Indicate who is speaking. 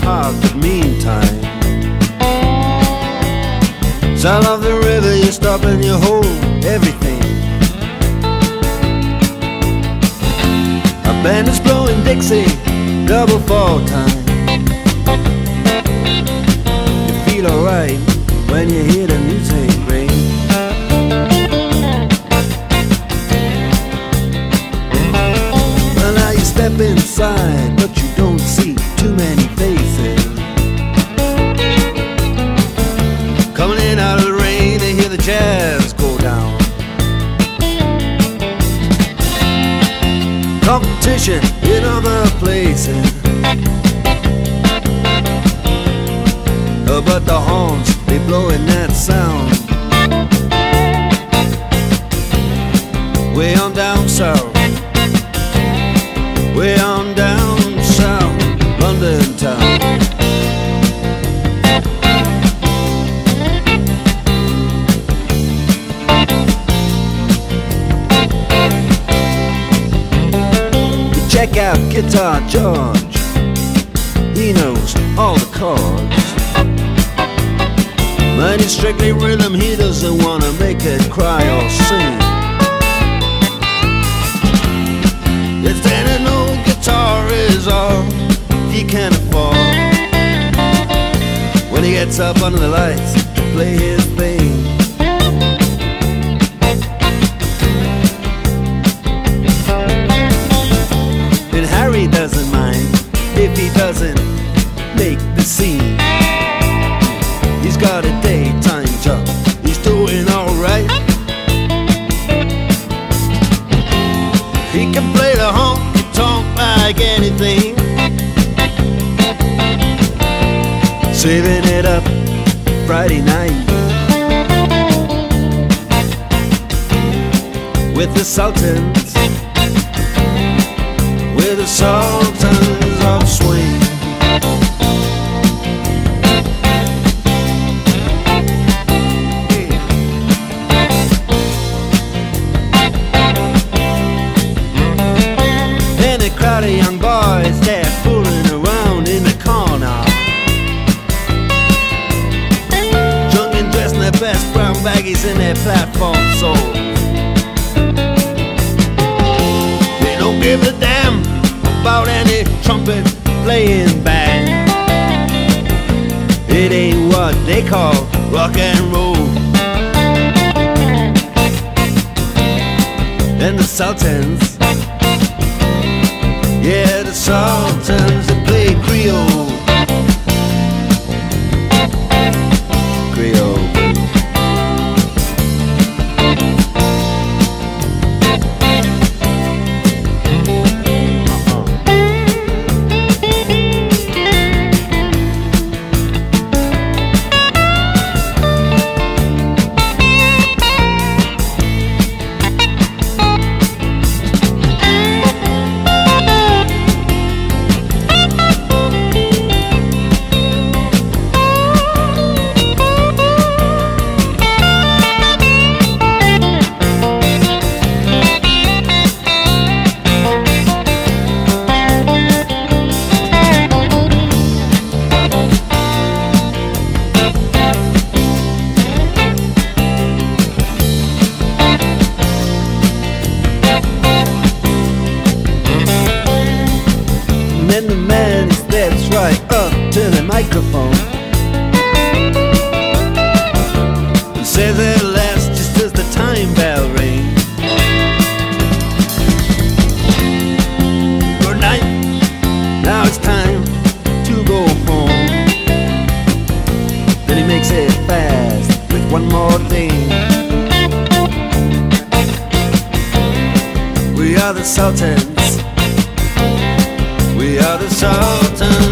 Speaker 1: heart, but meantime, south of the river you stop and you hold everything. A band is blowing Dixie, double fall time. You feel alright when you hear the music ring. Well, now you step inside, but you don't see too many faces. Coming in out of the rain, they hear the jazz go down. Competition in other places, but the horns, they blowing that sound. Way on down south, way on down south, London town. Check out Guitar George, he knows all the chords. But it's strictly rhythm, he doesn't wanna make it cry or sing. If then an old guitar is all he can afford, when he gets up under the lights to play his thing. And Harry doesn't mind if he doesn't make the scene. He's got a daytime job, he's doing alright. He can play the honky-tonk like anything, saving it up Friday night with the Sultans, with the Sultans of Swing. And a crowd of young boys, they're fooling around in the corner, drunk and dressed in their best brown baggies in their platform soles. They don't give a damn about any trumpet playing band. It ain't what they call rock and roll. And the Sultans, yeah, the Sultans, they play Creole. Creole. Then the man, he steps right up to the microphone and says at last, just as the time bell rings, good night, now it's time to go home. Then he makes it fast with one more thing. We are the Sultans, we are the Sultans